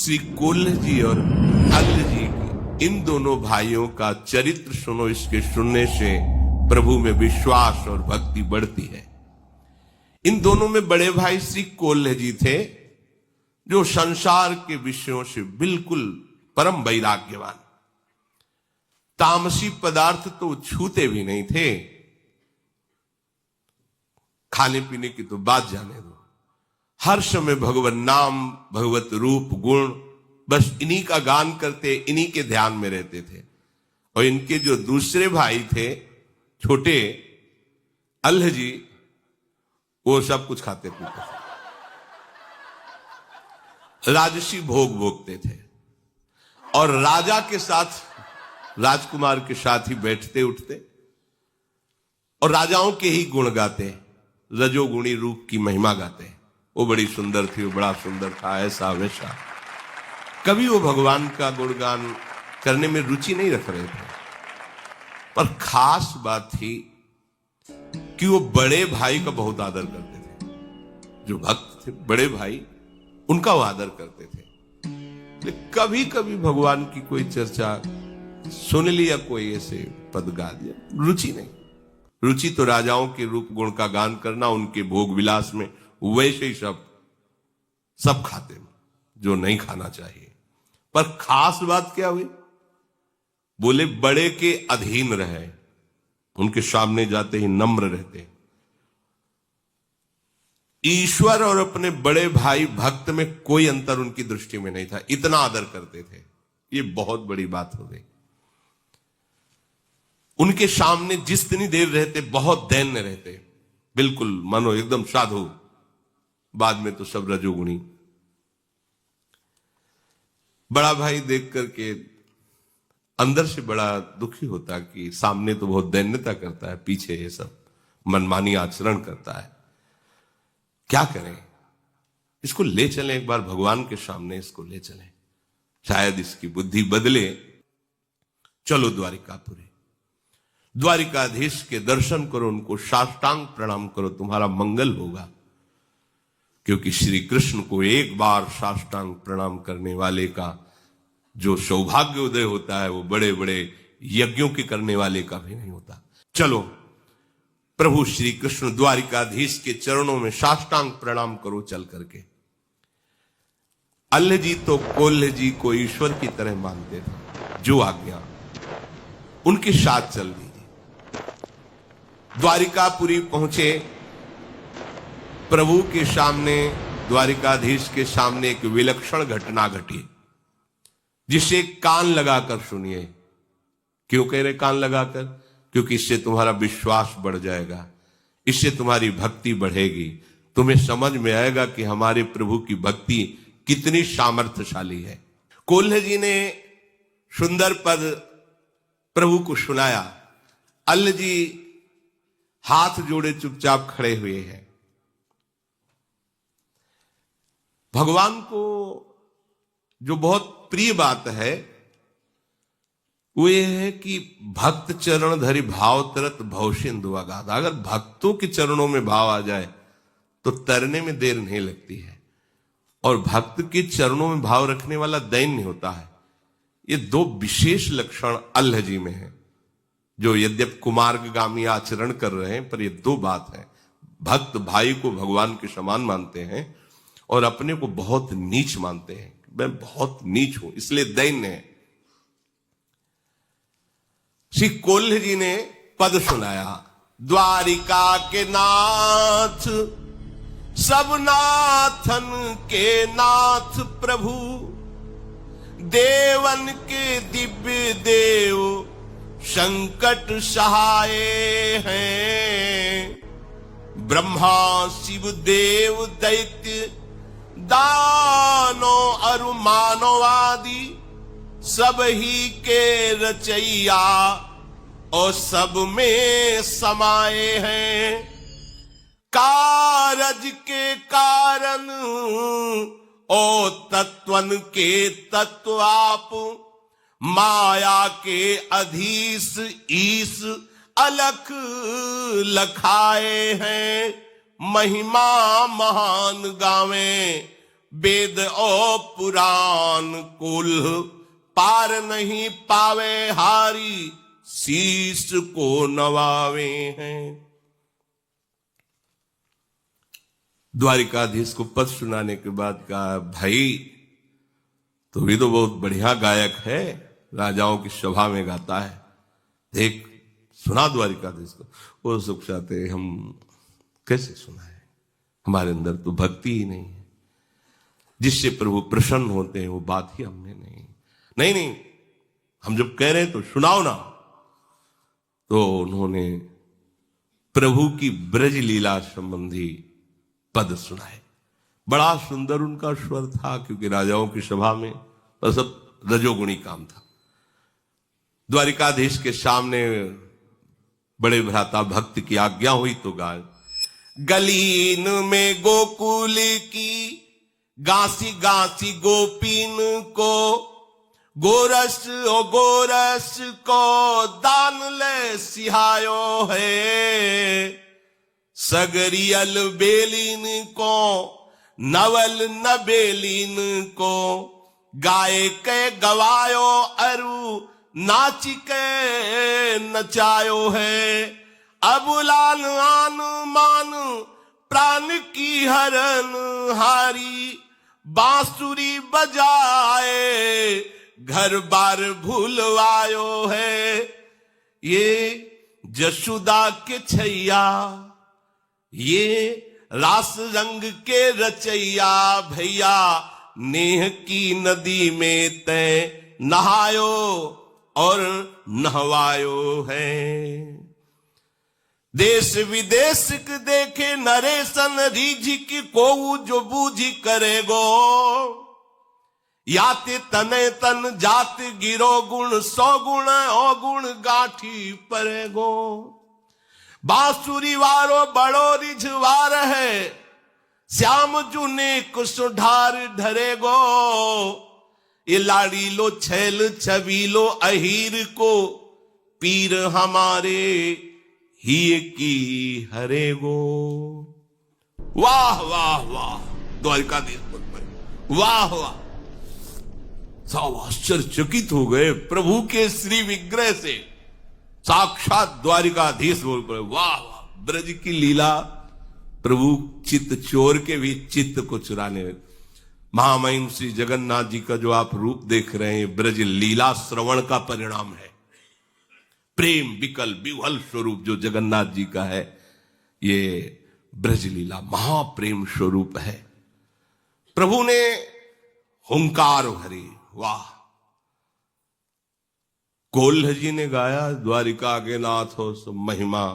श्री कोल्ह जी और अल्ल जी की, इन दोनों भाइयों का चरित्र सुनो। इसके सुनने से प्रभु में विश्वास और भक्ति बढ़ती है। इन दोनों में बड़े भाई श्री कोल्ह जी थे, जो संसार के विषयों से बिल्कुल परम वैराग्यवान, तामसी पदार्थ तो छूते भी नहीं थे। खाने पीने की तो बात जाने दो, हर समय भगवत नाम, भगवत रूप, गुण, बस इन्हीं का गान करते, इन्हीं के ध्यान में रहते थे। और इनके जो दूसरे भाई थे छोटे अल्ह जी, वो सब कुछ खाते पीते थे, राजसी भोग भोगते थे और राजा के साथ, राजकुमार के साथ ही बैठते उठते और राजाओं के ही गुण गाते, रजोगुणी रूप की महिमा गाते। वो बड़ी सुंदर थी, वो बड़ा सुंदर था, ऐसा वैसा। कभी वो भगवान का गुणगान करने में रुचि नहीं रख रहे थे। पर खास बात थी कि वो बड़े भाई का बहुत आदर करते थे। जो भक्त थे बड़े भाई, उनका वो आदर करते थे। लेकिन कभी कभी भगवान की कोई चर्चा सुन लिया, कोई ऐसे पद गा दिया, रुचि नहीं। रुचि तो राजाओं के रूप गुण का गान करना, उनके भोग विलास में, वैसे ही सब खाते जो नहीं खाना चाहिए। पर खास बात क्या हुई, बोले बड़े के अधीन रहे, उनके सामने जाते ही नम्र रहते। ईश्वर और अपने बड़े भाई भक्त में कोई अंतर उनकी दृष्टि में नहीं था, इतना आदर करते थे। ये बहुत बड़ी बात हो गई। उनके सामने जितनी देर रहते बहुत दैन्य रहते, बिल्कुल मानो एकदम साधु। बाद में तो सब रजोगुणी। बड़ा भाई देख करके अंदर से बड़ा दुखी होता कि सामने तो बहुत दैन्यता करता है, पीछे ये सब मनमानी आचरण करता है। क्या करें, इसको ले चलें एक बार भगवान के सामने, इसको ले चलें, शायद इसकी बुद्धि बदले। चलो द्वारिकापुरी, द्वारिकाधीश के दर्शन करो, उनको साष्टांग प्रणाम करो, तुम्हारा मंगल होगा। क्योंकि श्री कृष्ण को एक बार साष्टांग प्रणाम करने वाले का जो सौभाग्य उदय होता है, वो बड़े बड़े यज्ञों के करने वाले का भी नहीं होता। चलो प्रभु श्री कृष्ण द्वारिकाधीश के चरणों में साष्टांग प्रणाम करो चल करके। अल्ल जी तो कोल्ह जी को ईश्वर की तरह मानते थे, जो आज्ञा उनके साथ चल दीजिए। द्वारिकापुरी पहुंचे, प्रभु के सामने, द्वारिकाधीश के सामने एक विलक्षण घटना घटी, जिसे कान लगाकर सुनिए। क्यों कह रहे कान लगाकर? क्योंकि इससे तुम्हारा विश्वास बढ़ जाएगा, इससे तुम्हारी भक्ति बढ़ेगी, तुम्हें समझ में आएगा कि हमारे प्रभु की भक्ति कितनी सामर्थ्यशाली है। कोल्ह जी ने सुंदर पद प्रभु को सुनाया। अल्ल जी हाथ जोड़े चुपचाप खड़े हुए हैं। भगवान को जो बहुत प्रिय बात है वो ये है कि भक्त चरण धरि भाव तरत भवसिंधु अगाध। अगर भक्तों के चरणों में भाव आ जाए तो तरने में देर नहीं लगती है। और भक्त के चरणों में भाव रखने वाला दैन्य होता है। ये दो विशेष लक्षण अल्ह जी में है, जो यद्यप कुमार्गामी आचरण कर रहे हैं, पर ये दो बात है। भक्त भाई को भगवान के समान मानते हैं और अपने को बहुत नीच मानते हैं। मैं बहुत नीच हूं, इसलिए दैन्य है। श्री कोल्ह जी ने पद सुनाया। द्वारिका के नाथ, सब नाथन के नाथ प्रभु, देवन के दिव्य देव संकट सहाय हैं। ब्रह्मा शिव देव दैत्य दानो अरु मानवादि, सब ही के रचैया और सब में समाये हैं। कारज के कारण ओ तत्वन के तत्व आप, माया के अधीश ईश अलख लखाए हैं। महिमा महान गावे वेद और पुराण कुल पार नहीं पावे हारी, शीश को नवावे हैं। द्वारिकाधीश को पद सुनाने के बाद कहा, भाई तो भी तो बहुत बढ़िया गायक है, राजाओं की सभा में गाता है, देख सुना द्वारिकाधीश को। वो सुख चाहते हम कैसे सुनाए, हमारे अंदर तो भक्ति ही नहीं है, जिससे प्रभु प्रसन्न होते हैं वो बात ही हमने नहीं, हम जब कह रहे हैं तो सुनाओ ना। तो उन्होंने प्रभु की ब्रज लीला संबंधी पद सुनाए। बड़ा सुंदर उनका स्वर था, क्योंकि राजाओं की सभा में बस सब रजोगुणी काम था। द्वारिकाधीश के सामने बड़े भ्राता भक्त की आज्ञा हुई तो गाय, गलीन में गोकुल की गासी गासी गोपीन को, गोरस ओ गोरस को दान ले सिहायो है। सगरियल बेलीन को नवल नबेलीन को, गाय के गवायो अरु नाच के नचायो है। अबुलान आन मान प्राण की हरन हारी, बांसुरी बजाए घर बार भूलवायो है। ये जशुदा के छैया, ये रास रंग के रचैया, भैया नेह की नदी में तय नहायो और नहवायो है। देश विदेश के देखे नरेशन रीझिक को जो बूझी करेगो, याते तने तन जात गिरो गुण, 100 गुण अवगुण गाठी परेगो। बांसुरी वारो बड़ो रिझवार है, श्याम जुने कुसुधार ढरेगो। ये लाड़ी लो छैल छबीलो अहीर को, पीर हमारे ही की हरेगो। वाह वाह वाह, द्वारिकाधीश बोल पड़े, वाह वाह। सब आश्चर्यचकित हो गए प्रभु के श्री विग्रह से। साक्षात द्वारिकाधीश बोल पड़े, वाह वाह, ब्रज की लीला। प्रभु चित्त चोर के भी चित्त को चुराने। महामहिम श्री जगन्नाथ जी का जो आप रूप देख रहे हैं, ब्रज लीला श्रवण का परिणाम है। प्रेम विकल विह्वल स्वरूप जो जगन्नाथ जी का है, ये ब्रज लीला महाप्रेम स्वरूप है। प्रभु ने हुंकार भरी, वाह। कोल्ह जी ने गाया, द्वारिका के नाथ हो सब महिमा।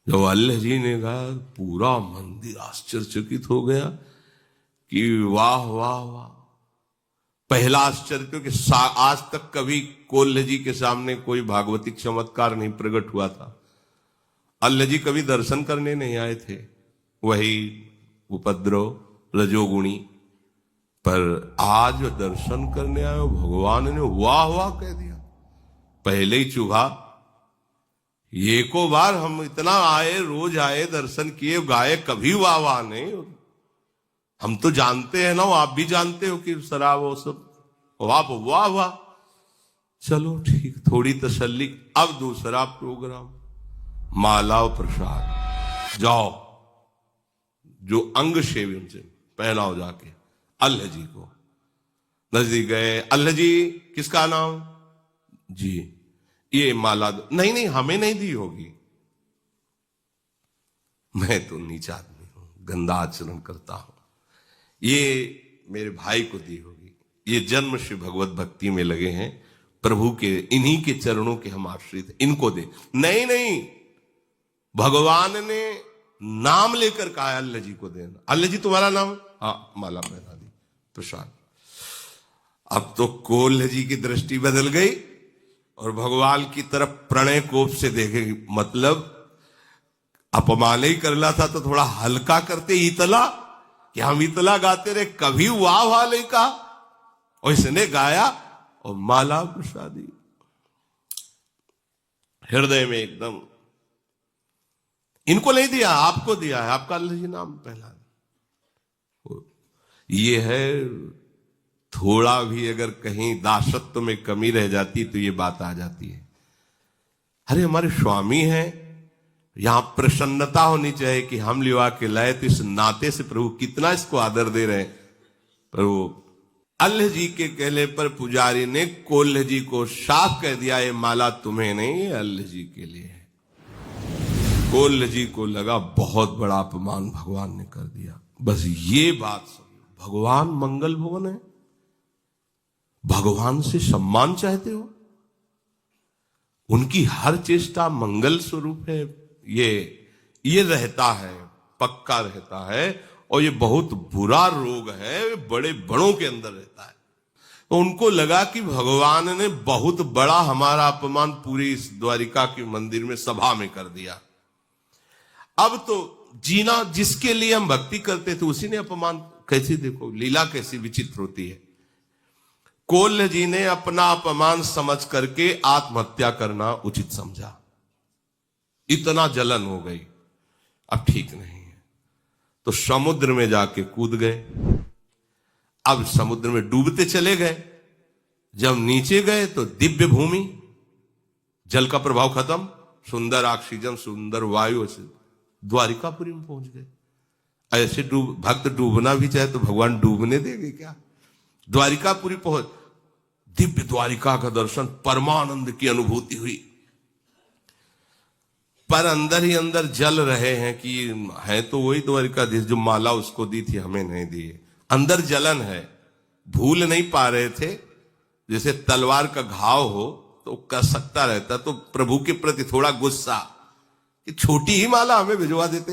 जब अल्लाह जी ने गाया, पूरा मंदिर आश्चर्यचकित हो गया कि वाह वाह वाह। पहला आश्चर्य, क्योंकि आज तक कभी कोल्ह जी के सामने कोई भागवतिक चमत्कार नहीं प्रकट हुआ था। अल्लाह जी कभी दर्शन करने नहीं आए थे, वही उपद्रव रजोगुणी। पर आज दर्शन करने आए, भगवान ने वाह वाह कह दिया। पहले ही चुभा, एको बार हम इतना आए, रोज आए, दर्शन किए, गाए, कभी वाह वाह नहीं। हम तो जानते हैं ना, आप भी जानते हो कि शराब वो सब वाह वाह वाह। चलो ठीक, थोड़ी तसल्ली। अब दूसरा प्रोग्राम, माला और प्रसाद। जाओ, जो अंग सेवन से पहनाओ जाके अल्लाह जी को। नजदीक गए, अल्लाह जी किसका नाम? जी, ये माला दो। नहीं नहीं, हमें नहीं दी होगी, मैं तो नीच आदमी हूं, गंदा आचरण करता हूं, ये मेरे भाई को दी होगी। ये जन्म से भगवत भक्ति में लगे हैं, प्रभु के इन्हीं के चरणों के हम आश्रित, इनको दे। नहीं नहीं, भगवान ने नाम लेकर कहा अल्लाह जी को देना। अल्लाह जी तुम्हारा नाम? हाँ, माला पहना दी, प्रसाद। अब तो कोल्ह जी की दृष्टि बदल गई और भगवान की तरफ प्रणय कोप से देखेगी। मतलब अपमान ही करना था तो थोड़ा हल्का करते, इतला कि हम इतला गाते रहे, कभी वाह वाह नहीं कहा। और इसने गाया और माला प्रसादी हृदय में एकदम। इनको नहीं दिया, आपको दिया है, आपका अल्लाह जी नाम पहला। ये है, थोड़ा भी अगर कहीं दासत्व में कमी रह जाती तो ये बात आ जाती है। अरे हमारे स्वामी हैं, यहां प्रसन्नता होनी चाहिए कि हम लिवा के लाए, तो इस नाते से प्रभु कितना इसको आदर दे रहे हैं। प्रभु अल्लाह जी के कहने पर पुजारी ने कोल्ह जी को साफ कह दिया, ये माला तुम्हें नहीं, ये अल्लाह जी के लिए है। कोल्ह जी को लगा बहुत बड़ा अपमान भगवान ने कर दिया। बस ये बात सुनो, भगवान मंगल भवन है, भगवान से सम्मान चाहते हो, उनकी हर चेष्टा मंगल स्वरूप है, ये रहता है, पक्का रहता है। और ये बहुत बुरा रोग है, बड़े बड़ों के अंदर रहता है। तो उनको लगा कि भगवान ने बहुत बड़ा हमारा अपमान पूरी इस द्वारिका के मंदिर में सभा में कर दिया। अब तो जीना जिसके लिए हम भक्ति करते थे उसी ने अपमान। कैसी देखो लीला कैसी विचित्र होती है। कोल्ह जी ने अपना अपमान समझ करके आत्महत्या करना उचित समझा। इतना जलन हो गई, अब ठीक नहीं है, तो समुद्र में जाके कूद गए। अब समुद्र में डूबते चले गए। जब नीचे गए तो दिव्य भूमि, जल का प्रभाव खत्म, सुंदर ऑक्सीजन, सुंदर वायु से द्वारिकापुरी में पहुंच गए। ऐसे भक्त डूबना भी चाहे तो भगवान डूबने देंगे क्या? द्वारिकापुरी पहुंच, दिव्य द्वारिका का दर्शन, परमानंद की अनुभूति हुई। पर अंदर ही अंदर जल रहे हैं कि है तो वही द्वारिकाधीश जो माला उसको दी थी, हमें नहीं दी। अंदर जलन है, भूल नहीं पा रहे थे। जैसे तलवार का घाव हो तो कर सकता रहता, तो प्रभु के प्रति थोड़ा गुस्सा कि छोटी ही माला हमें भिजवा देते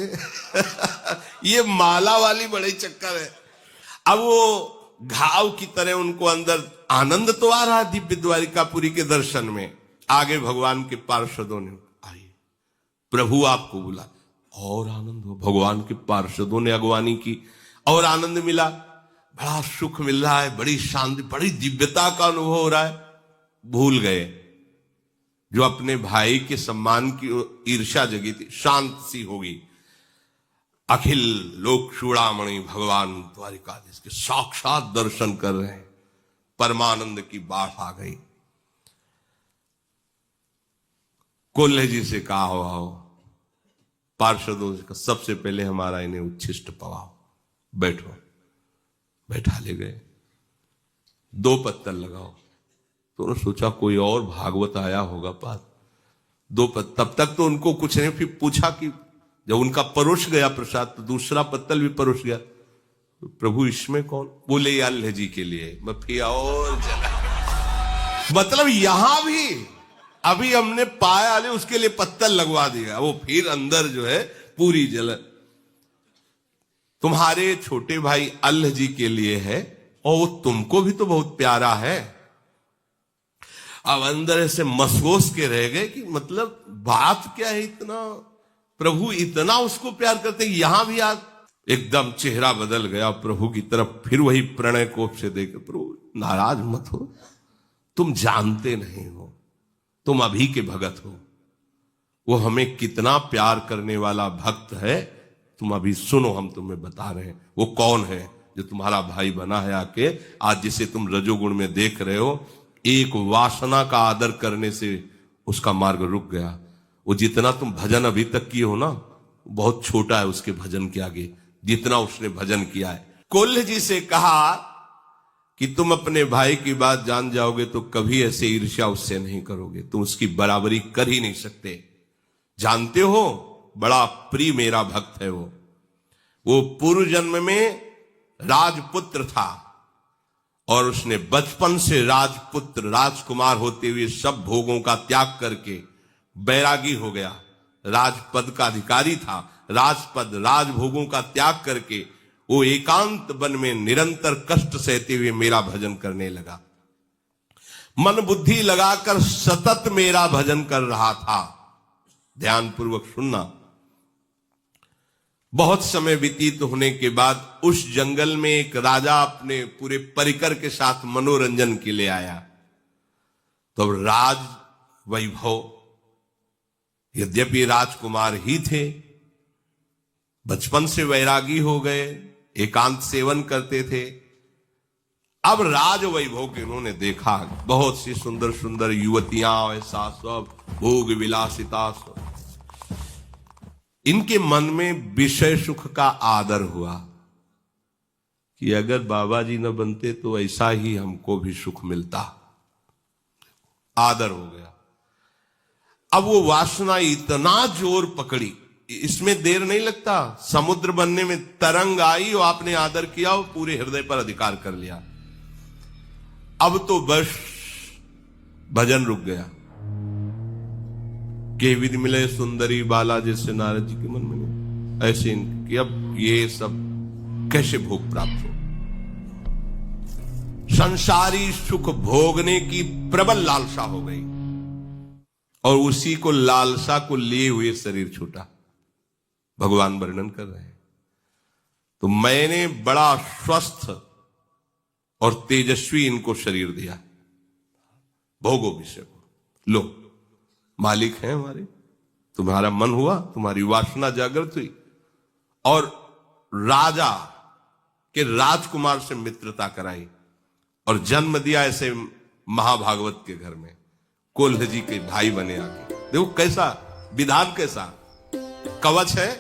ये माला वाली बड़ी चक्कर है। अब वो घाव की तरह उनको अंदर आनंद तो आ रहा दिव्य द्वारिकापुरी के दर्शन में। आगे भगवान के पार्षदों ने, आइए प्रभु आपको बुला, और आनंद हो। भगवान के पार्षदों ने अगवानी की और आनंद मिला, बड़ा सुख मिल रहा है, बड़ी शांति, बड़ी दिव्यता का अनुभव हो रहा है। भूल गए जो अपने भाई के सम्मान की ईर्ष्या जगी थी, शांत सी होगी। अखिल लोक चूड़ामणि भगवान द्वारिकाधीश के साक्षात दर्शन कर रहे हैं, परमानंद की बाढ़ आ गई। कोल्हे जी से कहा हो, पार्षदों से कहा, सबसे पहले हमारा इन्हें उच्छिष्ट पवाओ, बैठो। बैठा ले गए, 2 पत्तल लगाओ। तो उन्होंने सोचा कोई और भागवत आया होगा पास, 2 पत्तल। तब तक तो उनको कुछ नहीं, फिर पूछा कि जब उनका परोस गया प्रसाद तो दूसरा पत्तल भी परोस गया, तो प्रभु इसमें कौन? बोले अल्लाह जी के लिए। मैं फिर और जला, मतलब यहां भी अभी हमने पाया ले उसके लिए पत्तल लगवा दिया, वो फिर अंदर जो है पूरी जलन। तुम्हारे छोटे भाई अल्लाह जी के लिए है और वो तुमको भी तो बहुत प्यारा है। अब अंदर ऐसे मसगोस के रह गए कि मतलब बात क्या है, इतना प्रभु इतना उसको प्यार करते। यहां भी आज एकदम चेहरा बदल गया प्रभु की तरफ, फिर वही प्रणय कोप से देख, प्रभु नाराज मत हो, तुम जानते नहीं हो, तुम अभी के भगत हो, वो हमें कितना प्यार करने वाला भक्त है, तुम अभी सुनो, हम तुम्हें बता रहे हैं वो कौन है जो तुम्हारा भाई बना है आके। आज जिसे तुम रजोगुण में देख रहे हो, एक वासना का आदर करने से उसका मार्ग रुक गया। वो जितना तुम भजन अभी तक किए हो ना, बहुत छोटा है उसके भजन के आगे, जितना उसने भजन किया है। कोल्ह जी से कहा कि तुम अपने भाई की बात जान जाओगे तो कभी ऐसे ईर्ष्या उससे नहीं करोगे, तुम उसकी बराबरी कर ही नहीं सकते। जानते हो बड़ा प्रिय मेरा भक्त है वो पूर्व जन्म में राजपुत्र था और उसने बचपन से राजपुत्र राजकुमार होते हुए सब भोगों का त्याग करके बैरागी हो गया। राजपद का अधिकारी था, राजपद राजभोगों का त्याग करके वो एकांत वन में निरंतर कष्ट सहते हुए मेरा भजन करने लगा। मन बुद्धि लगाकर सतत मेरा भजन कर रहा था। ध्यान पूर्वक सुनना। बहुत समय व्यतीत होने के बाद उस जंगल में एक राजा अपने पूरे परिकर के साथ मनोरंजन के लिए आया। तो राज वैभव, यद्यपि राजकुमार ही थे, बचपन से वैरागी हो गए, एकांत सेवन करते थे। अब राज वैभव के इन्होंने देखा, बहुत सी सुंदर सुंदर युवतियां, ऐसा सब भोग विलासिता सब। इनके मन में विषय सुख का आदर हुआ कि अगर बाबा जी न बनते तो ऐसा ही हमको भी सुख मिलता। आदर हो गया। अब वो वासना इतना जोर पकड़ी, इसमें देर नहीं लगता। समुद्र बनने में तरंग आई और आपने आदर किया और पूरे हृदय पर अधिकार कर लिया। अब तो बस भजन रुक गया। के विधि मिले सुंदरी बाला, जैसे नारद जी के मन में नहीं, ऐसे कि अब ये सब कैसे भोग प्राप्त हो। संसारी सुख भोगने की प्रबल लालसा हो गई और उसी को लालसा को लिए हुए शरीर छूटा। भगवान वर्णन कर रहे हैं, तो मैंने बड़ा स्वस्थ और तेजस्वी इनको शरीर दिया। भोगो विषय को, लो मालिक हैं हमारे। तुम्हारा मन हुआ, तुम्हारी वासना जागृत हुई और राजा के राजकुमार से मित्रता कराई और जन्म दिया ऐसे महाभागवत के घर में। कोल्ह जी के भाई बने आगे। देखो कैसा विधान, कैसा कवच है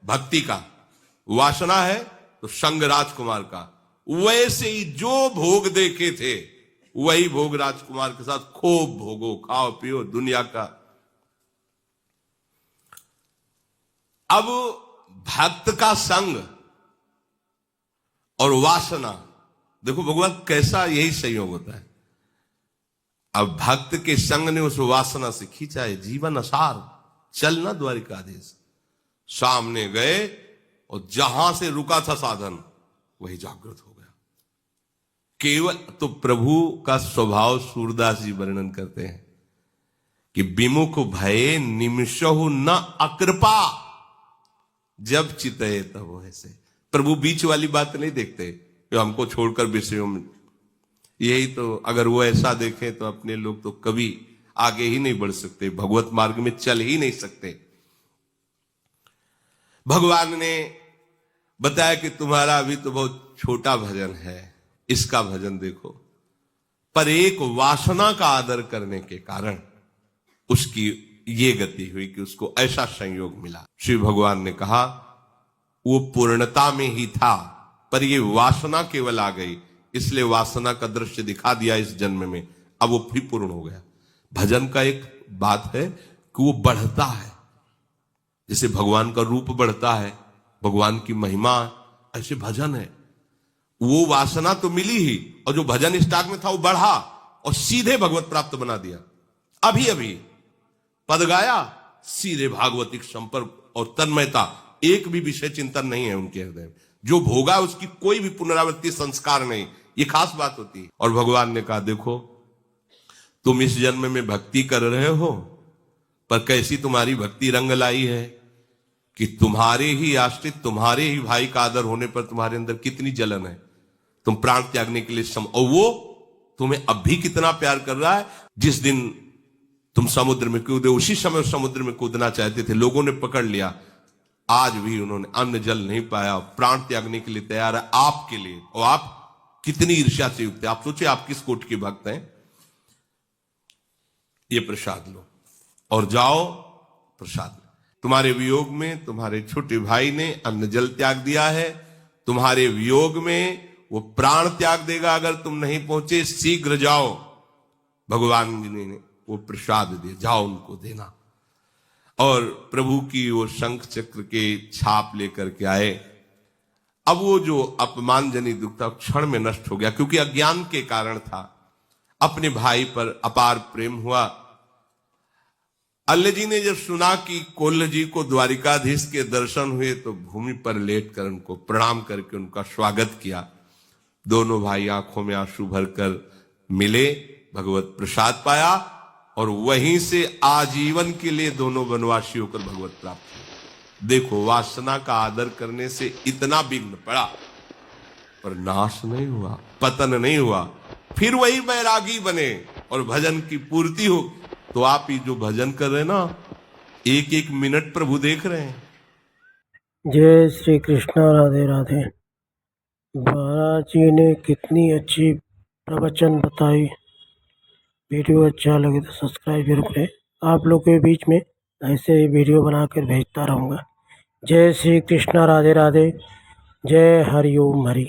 भक्ति का, वासना है तो संग राजकुमार का। वैसे ही जो भोग देखे थे वही भोग राजकुमार के साथ खूब भोगो, खाओ पियो दुनिया का। अब भक्त का संग और वासना, देखो भगवान कैसा यही संयोग होता है। अब भक्त के संग ने उस वासना से खींचा है जीवन असार, चलना द्वारिकाधीश। सामने गए और जहां से रुका था साधन वही जागृत हो गया। केवल तो प्रभु का स्वभाव सूरदास जी वर्णन करते हैं कि विमुख भये निमिषहु न अकृपा, जब चितये तब ऐसे। प्रभु बीच वाली बात नहीं देखते जो हमको छोड़कर विषयों में, यही तो अगर वो ऐसा देखें तो अपने लोग तो कभी आगे ही नहीं बढ़ सकते, भगवत मार्ग में चल ही नहीं सकते। भगवान ने बताया कि तुम्हारा अभी तो बहुत छोटा भजन है, इसका भजन देखो। पर एक वासना का आदर करने के कारण उसकी ये गति हुई कि उसको ऐसा संयोग मिला। श्री भगवान ने कहा वो पूर्णता में ही था, पर ये वासना केवल आ गई, इसलिए वासना का दृश्य दिखा दिया इस जन्म में। अब वो फिर पूर्ण हो गया। भजन का एक बात है कि वो बढ़ता है, जैसे भगवान का रूप बढ़ता है, भगवान की महिमा, ऐसे भजन है। वो वासना तो मिली ही और जो भजन स्टाक में था वो बढ़ा और सीधे भगवत प्राप्त बना दिया। अभी अभी पद गाया, सीधे भागवतिक संपर्क और तन्मयता, एक भी विषय चिंतन नहीं है उनके हृदय में। जो भोगा उसकी कोई भी पुनरावृत्ति संस्कार नहीं, ये खास बात होती है। और भगवान ने कहा देखो तुम इस जन्म में भक्ति कर रहे हो, पर कैसी तुम्हारी भक्ति रंग लाई है कि तुम्हारे ही आश्रित, तुम्हारे ही भाई का आदर होने पर तुम्हारे अंदर कितनी जलन है। तुम प्राण त्यागने के लिए और वो तुम्हें अब भी कितना प्यार कर रहा है। जिस दिन तुम समुद्र में कूदे उसी समय समुद्र में कूदना चाहते थे, लोगों ने पकड़ लिया, आज भी उन्होंने अन्न जल नहीं पाया, प्राण त्यागने के लिए तैयार है आपके लिए। और आप कितनी ईर्ष्या से युक्त है। आप सोचिए आप किस कोट के भक्त हैं। ये प्रसाद लो और जाओ प्रसाद। तुम्हारे वियोग में तुम्हारे छोटे भाई ने अन्न जल त्याग दिया है, तुम्हारे वियोग में वो प्राण त्याग देगा अगर तुम नहीं पहुंचे। शीघ्र जाओ, भगवान जी ने वो प्रसाद दिए, जाओ उनको देना। और प्रभु की वो शंख चक्र के छाप लेकर के आए। अब वो जो अपमानजनित दुख था क्षण में नष्ट हो गया, क्योंकि अज्ञान के कारण था। अपने भाई पर अपार प्रेम हुआ। अल्लाह जी ने जब सुना कि कोल्ह जी को द्वारिकाधीश के दर्शन हुए तो भूमि पर लेटकर उनको प्रणाम करके उनका स्वागत किया। दोनों भाई आंखों में आंसू भरकर मिले, भगवत प्रसाद पाया और वहीं से आजीवन के लिए दोनों वनवासी होकर भगवत प्राप्त हुए। देखो वासना का आदर करने से इतना विघ्न पड़ा पर नाश नहीं हुआ, पतन नहीं हुआ, फिर वही बैरागी बने और भजन की पूर्ति हो। तो आप ही जो भजन कर रहे हैं ना, एक एक मिनट प्रभु देख रहे हैं। जय श्री कृष्ण, राधे राधे। महाराज जी ने कितनी अच्छी प्रवचन बताई। वीडियो अच्छा लगे तो सब्सक्राइब जरूर करें। आप लोग के बीच में ऐसे ही वीडियो बनाकर भेजता रहूँगा। जय श्री कृष्णा, राधे राधे, जय हरि ओम हरि।